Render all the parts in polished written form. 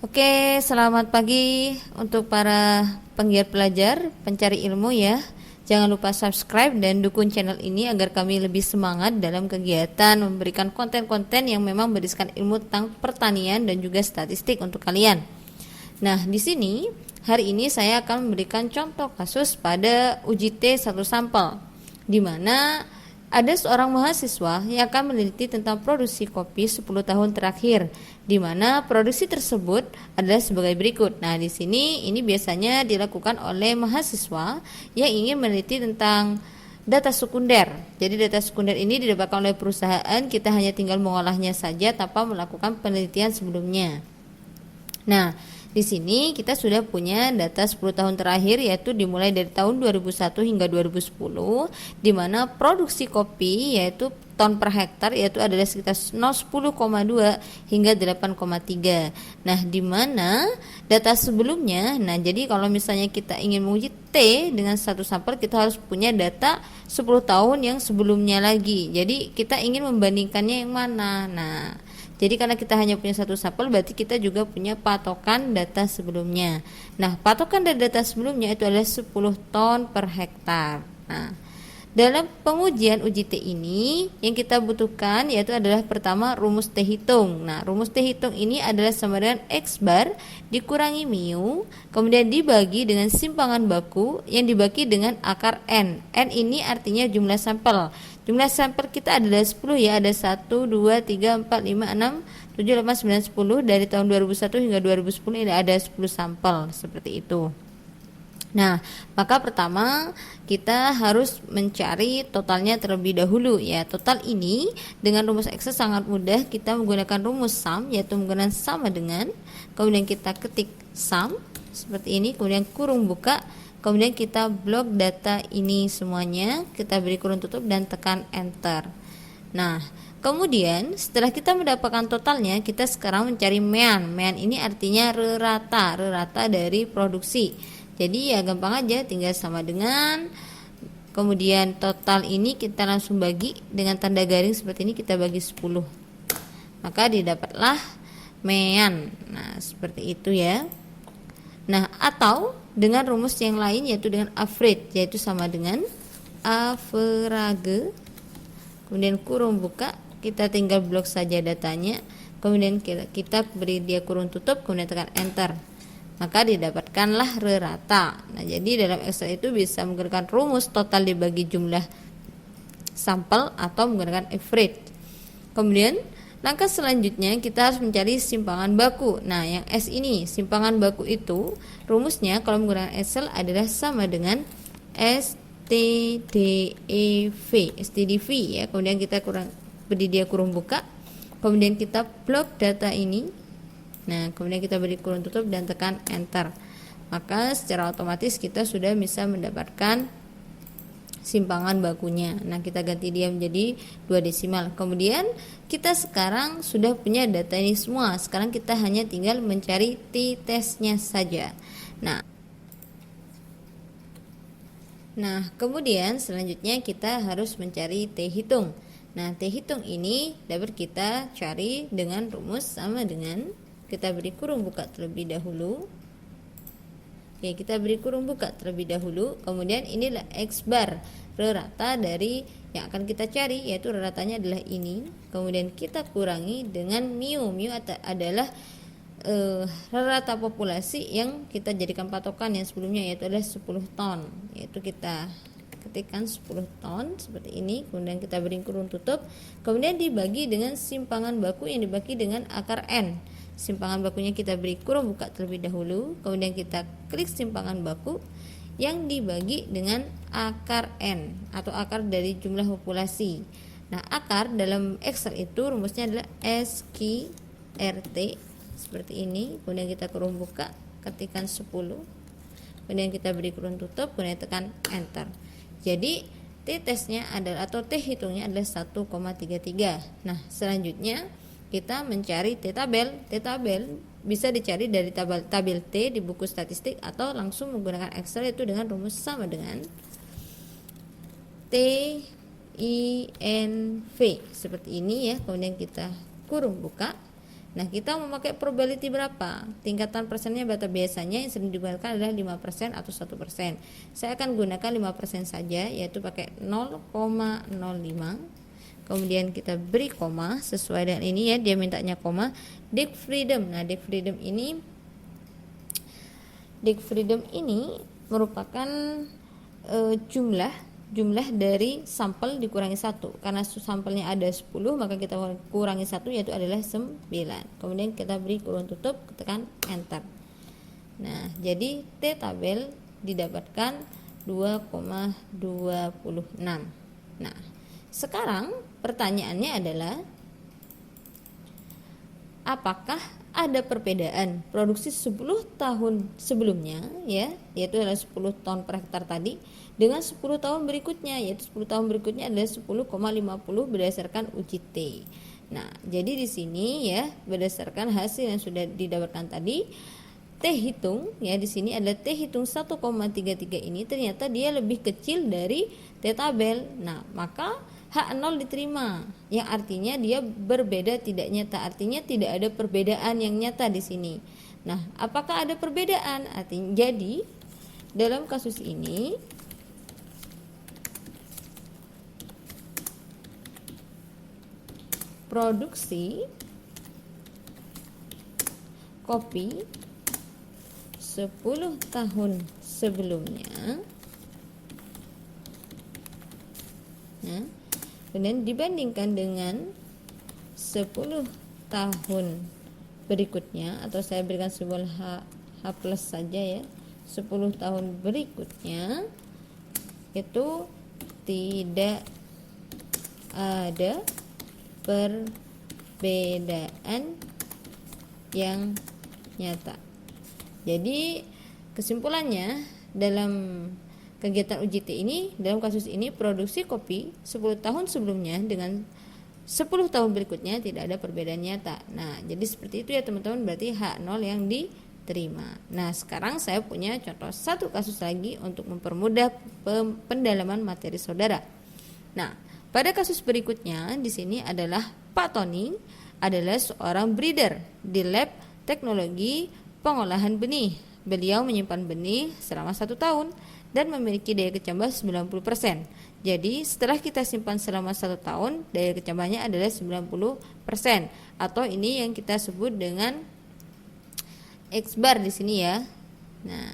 Oke, selamat pagi untuk para penggiat belajar, pencari ilmu ya. Jangan lupa subscribe dan dukung channel ini agar kami lebih semangat dalam kegiatan memberikan konten-konten yang memang berisikan ilmu tentang pertanian dan juga statistik untuk kalian. Nah, di sini hari ini saya akan memberikan contoh kasus pada uji T satu sampel, di mana ada seorang mahasiswa yang akan meneliti tentang produksi kopi 10 tahun terakhir, di mana produksi tersebut adalah sebagai berikut. Nah, di sini ini biasanya dilakukan oleh mahasiswa yang ingin meneliti tentang data sekunder. Jadi data sekunder ini didapatkan oleh perusahaan, kita hanya tinggal mengolahnya saja tanpa melakukan penelitian sebelumnya. Nah, di sini kita sudah punya data 10 tahun terakhir, yaitu dimulai dari tahun 2001 hingga 2010, di mana produksi kopi yaitu ton per hektar yaitu adalah sekitar 10,2 hingga 8,3. Nah, di mana data sebelumnya, nah jadi kalau misalnya kita ingin menguji T dengan satu sampel, kita harus punya data 10 tahun yang sebelumnya lagi. Jadi kita ingin membandingkannya yang mana. Nah, jadi karena kita hanya punya satu sampel, berarti kita juga punya patokan data sebelumnya. Nah, patokan dari data sebelumnya itu adalah 10 ton per hektar. Nah, dalam pengujian uji T ini yang kita butuhkan yaitu adalah pertama rumus T hitung. Nah, rumus T hitung ini adalah sama dengan X bar dikurangi mu, kemudian dibagi dengan simpangan baku yang dibagi dengan akar N. N ini artinya jumlah sampel. Jumlah sampel kita adalah 10 ya, ada 1, 2, 3, 4, 5, 6, 7, 8, 9, 10. Dari tahun 2001 hingga 2010 ini ada 10 sampel seperti itu. Nah, maka pertama kita harus mencari totalnya terlebih dahulu ya. Total ini dengan rumus Excel sangat mudah, kita menggunakan rumus sum yaitu menggunakan sama dengan, kemudian kita ketik sum seperti ini, kemudian kurung buka, kemudian kita blok data ini semuanya, kita beri kurung tutup dan tekan enter. Nah, kemudian setelah kita mendapatkan totalnya, kita sekarang mencari mean. Mean ini artinya rata dari produksi. Jadi ya gampang aja, tinggal sama dengan, kemudian total ini kita langsung bagi dengan tanda garing seperti ini, kita bagi 10. Maka didapatlah mean. Nah, seperti itu ya. Nah, atau dengan rumus yang lain yaitu dengan average, yaitu sama dengan average, kemudian kurung buka, kita tinggal blok saja datanya, kemudian kita beri dia kurung tutup, kemudian tekan enter, maka didapatkanlah rata. Nah, jadi dalam Excel itu bisa menggunakan rumus total dibagi jumlah sampel atau menggunakan average. Kemudian langkah selanjutnya kita harus mencari simpangan baku. Nah, yang S ini simpangan baku itu rumusnya kalau menggunakan Excel adalah sama dengan STDV ya. Kemudian kita beri dia kurung buka, kemudian kita blok data ini. Nah, kemudian kita beri kurung tutup dan tekan enter. Maka secara otomatis kita sudah bisa mendapatkan simpangan bakunya. Nah, kita ganti dia menjadi 2 desimal. Kemudian kita sekarang sudah punya data ini semua. Sekarang kita hanya tinggal mencari t-testnya saja. Nah, kemudian selanjutnya kita harus mencari t hitung. Nah, t hitung ini dapat kita cari dengan rumus sama dengan, kita beri kurung buka terlebih dahulu. Oke, kita beri kurung buka terlebih dahulu. Kemudian inilah X bar, rata dari yang akan kita cari, yaitu ratanya adalah ini. Kemudian kita kurangi dengan mu. Mu adalah rata populasi yang kita jadikan patokan yang sebelumnya, yaitu adalah 10 ton. Yaitu kita ketikkan 10 ton seperti ini, kemudian kita beri kurung tutup, kemudian dibagi dengan simpangan baku yang dibagi dengan akar N. Simpangan bakunya kita beri kurung buka terlebih dahulu, kemudian kita klik simpangan baku yang dibagi dengan akar N atau akar dari jumlah populasi. Nah, akar dalam Excel itu rumusnya adalah SQRT seperti ini, kemudian kita kurung buka, ketikkan 10, kemudian kita beri kurung tutup, kemudian tekan enter. Jadi t-testnya adalah atau t hitungnya adalah 1,33. Nah, selanjutnya kita mencari t-tabel. T-tabel bisa dicari dari tabel T di buku statistik atau langsung menggunakan Excel, yaitu dengan rumus sama dengan TINV seperti ini ya. Kemudian kita kurung buka, Nah, kita memakai probability berapa? Tingkatan persennya berapa? Biasanya yang sering digunakan adalah 5% atau 1%. Saya akan gunakan 5% saja, yaitu pakai 0,05. Kemudian kita beri koma sesuai dengan ini ya, dia mintanya koma. Dig freedom. Nah, dig freedom ini merupakan jumlah dari sampel dikurangi 1. Karena sampelnya ada 10, maka kita kurangi 1, yaitu adalah 9. Kemudian kita beri kurung tutup, tekan enter. Nah, jadi T tabel didapatkan 2,26. Nah, sekarang pertanyaannya adalah apakah ada perbedaan produksi 10 tahun sebelumnya ya, yaitu adalah 10 ton per hektar tadi, dengan 10 tahun berikutnya, yaitu 10 tahun berikutnya adalah 10,50 berdasarkan uji T. Nah, jadi di sini ya, berdasarkan hasil yang sudah didapatkan tadi, T hitung ya, di sini ada T hitung 1,33 ini ternyata dia lebih kecil dari T tabel. Nah, maka H0 diterima, yang artinya dia berbeda tidak nyata, artinya tidak ada perbedaan yang nyata di sini. Nah, apakah ada perbedaan? Artinya, jadi dalam kasus ini produksi kopi 10 tahun sebelumnya, nah, kemudian dibandingkan dengan 10 tahun berikutnya, atau saya berikan simbol H plus saja ya, 10 tahun berikutnya itu tidak ada perbedaan yang nyata. Jadi kesimpulannya dalam kegiatan uji T ini, dalam kasus ini produksi kopi 10 tahun sebelumnya dengan 10 tahun berikutnya tidak ada perbedaan nyata. Nah, jadi seperti itu ya teman-teman, berarti H0 yang diterima. Nah, sekarang saya punya contoh satu kasus lagi untuk mempermudah pendalaman materi saudara. Nah, pada kasus berikutnya di sini adalah Pak Tony adalah seorang breeder di lab teknologi pengolahan benih. Beliau menyimpan benih selama 1 tahun dan memiliki daya kecambah 90%. Jadi setelah kita simpan selama 1 tahun, daya kecambahnya adalah 90%, atau ini yang kita sebut dengan X bar di sini ya. Nah,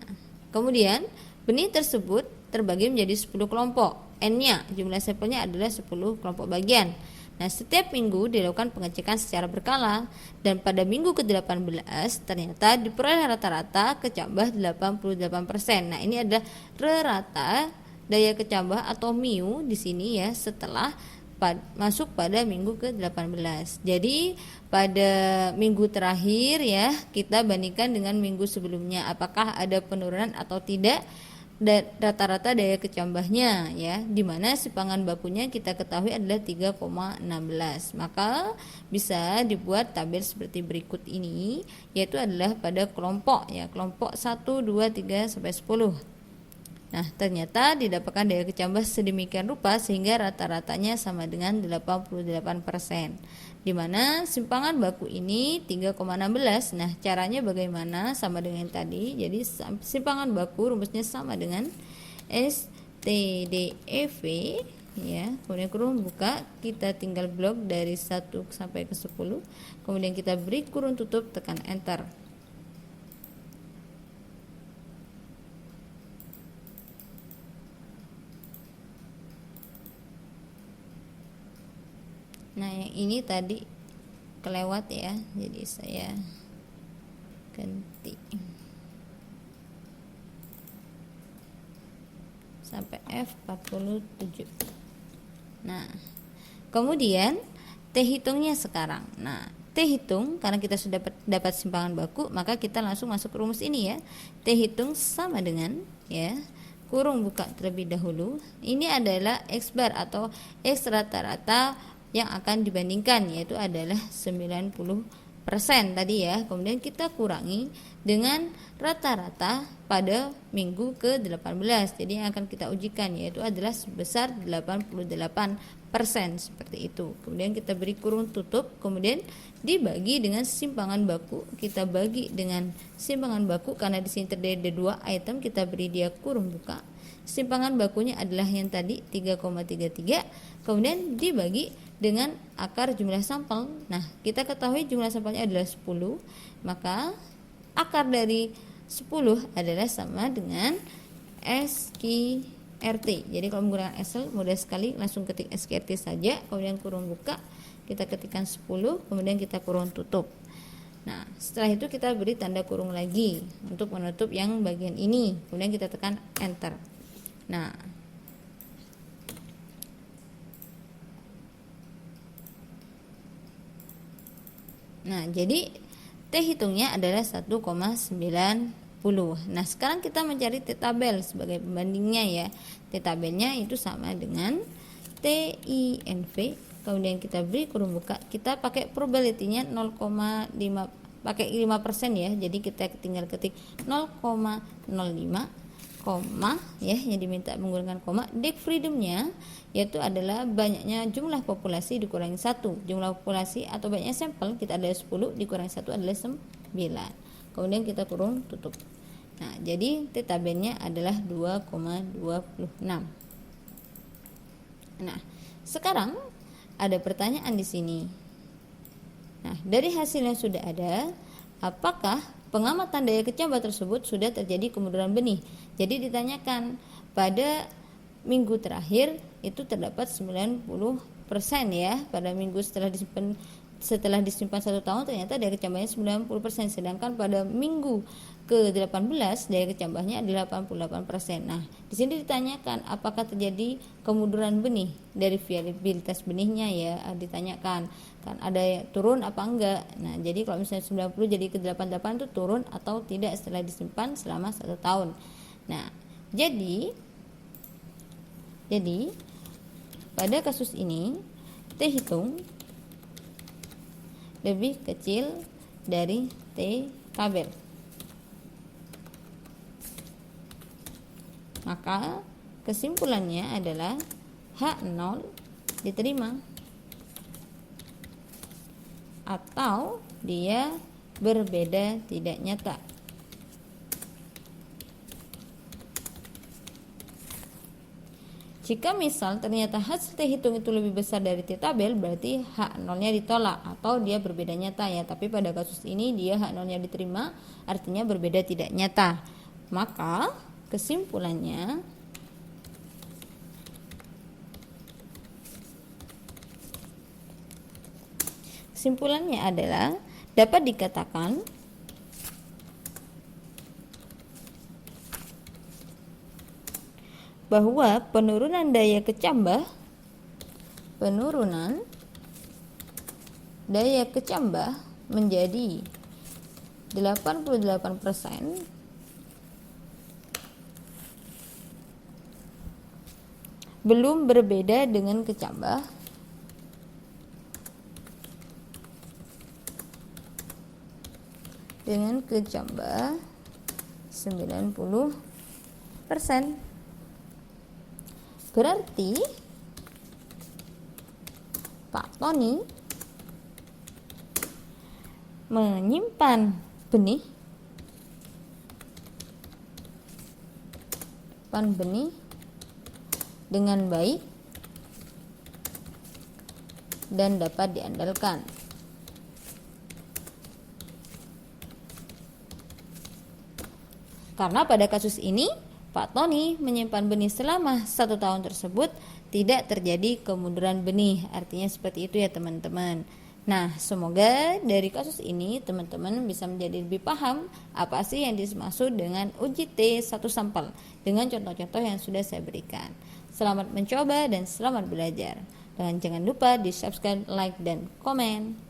kemudian benih tersebut terbagi menjadi 10 kelompok. N-nya, jumlah sampelnya adalah 10 kelompok bagian. Nah, setiap minggu dilakukan pengecekan secara berkala, dan pada minggu ke-18 ternyata diperoleh rata-rata kecambah 88%. Nah, ini adalah rata daya kecambah atau MIU di sini ya, setelah masuk pada minggu ke-18. Jadi pada minggu terakhir ya, kita bandingkan dengan minggu sebelumnya apakah ada penurunan atau tidak rata-rata daya kecambahnya ya, dimana simpangan bakunya kita ketahui adalah 3,16. Maka bisa dibuat tabel seperti berikut ini, yaitu adalah pada kelompok ya, kelompok 1, 2, 3 sampai 10. Nah, ternyata didapatkan daya kecambah sedemikian rupa sehingga rata-ratanya sama dengan 88%. Di mana simpangan baku ini 3,16. Nah, caranya bagaimana? Sama dengan tadi. Jadi simpangan baku rumusnya sama dengan STDEV ya. Kemudian kurung buka, kita tinggal blok dari 1 sampai ke 10. Kemudian kita beri kurung tutup, tekan enter. Nah, yang ini tadi kelewat ya, jadi saya ganti sampai F47. Nah, kemudian T hitungnya sekarang. Nah, T hitung karena kita sudah dapat simpangan baku, maka kita langsung masuk rumus ini ya. T hitung sama dengan ya, kurung buka terlebih dahulu. Ini adalah X bar atau X rata-rata yang akan dibandingkan, yaitu adalah 90%. tadi ya. Kemudian kita kurangi dengan rata-rata pada minggu ke-18. Jadi yang akan kita ujikan yaitu adalah sebesar 88%, seperti itu. Kemudian kita beri kurung tutup, kemudian dibagi dengan simpangan baku. Kita bagi dengan simpangan baku karena di sini terdiri dari 2 item, kita beri dia kurung buka. Simpangan bakunya adalah yang tadi 3,33, kemudian dibagi dengan akar jumlah sampel. Nah, kita ketahui jumlah sampelnya adalah 10, maka akar dari 10 adalah sama dengan SQRT. Jadi kalau menggunakan Excel mudah sekali, langsung ketik SQRT saja, kemudian kurung buka, kita ketikkan 10, kemudian kita kurung tutup. Nah, setelah itu kita beri tanda kurung lagi untuk menutup yang bagian ini, kemudian kita tekan enter. Nah, jadi T hitungnya adalah 1,90. Nah, sekarang kita mencari T tabel sebagai pembandingnya ya. T tabelnya itu sama dengan TINV, kemudian kita beri kurung buka, kita pakai probability-nya 0,5, pakai 5% ya. Jadi kita tinggal ketik 0,05 koma ya, yang diminta menggunakan koma. Degree freedom-nya yaitu adalah banyaknya jumlah populasi dikurangi 1. Jumlah populasi atau banyaknya sampel kita ada 10 dikurangi 1 adalah 9. Kemudian kita kurung tutup. Nah, jadi T tabelnya adalah 2,26. Nah, sekarang ada pertanyaan di sini. Nah, dari hasil yang sudah ada, apakah pengamatan daya kecambah tersebut sudah terjadi kemunduran benih? Jadi ditanyakan pada minggu terakhir itu terdapat 90% ya. Pada minggu setelah disimpan 1 tahun ternyata daya kecambahnya 90%, sedangkan pada minggu ke-18 daya kecambahnya adalah 88%. Nah, di sini ditanyakan apakah terjadi kemunduran benih dari variabilitas benihnya ya, ditanyakan kan ada turun apa enggak. Nah, jadi kalau misalnya 90 jadi ke 88 itu turun atau tidak setelah disimpan selama 1 tahun. Nah, jadi pada kasus ini T hitung lebih kecil dari T tabel. Maka kesimpulannya adalah H0 diterima atau dia berbeda tidak nyata. Jika misal ternyata hasil T hitung itu lebih besar dari T tabel, berarti H0-nya ditolak atau dia berbeda nyata ya. Tapi pada kasus ini dia H0-nya diterima, artinya berbeda tidak nyata. Maka kesimpulannya adalah dapat dikatakan bahwa penurunan daya kecambah menjadi 88% belum berbeda dengan kecambah dengan kecambah 90%. Berarti Pak Tony menyimpan benih dengan baik dan dapat diandalkan. Karena pada kasus ini Pak Tony menyimpan benih selama 1 tahun tersebut tidak terjadi kemunduran benih. Artinya seperti itu ya teman-teman. Nah, semoga dari kasus ini teman-teman bisa menjadi lebih paham apa sih yang dimaksud dengan uji T satu sampel dengan contoh-contoh yang sudah saya berikan. Selamat mencoba dan selamat belajar. Dan jangan lupa di subscribe, like, dan komen.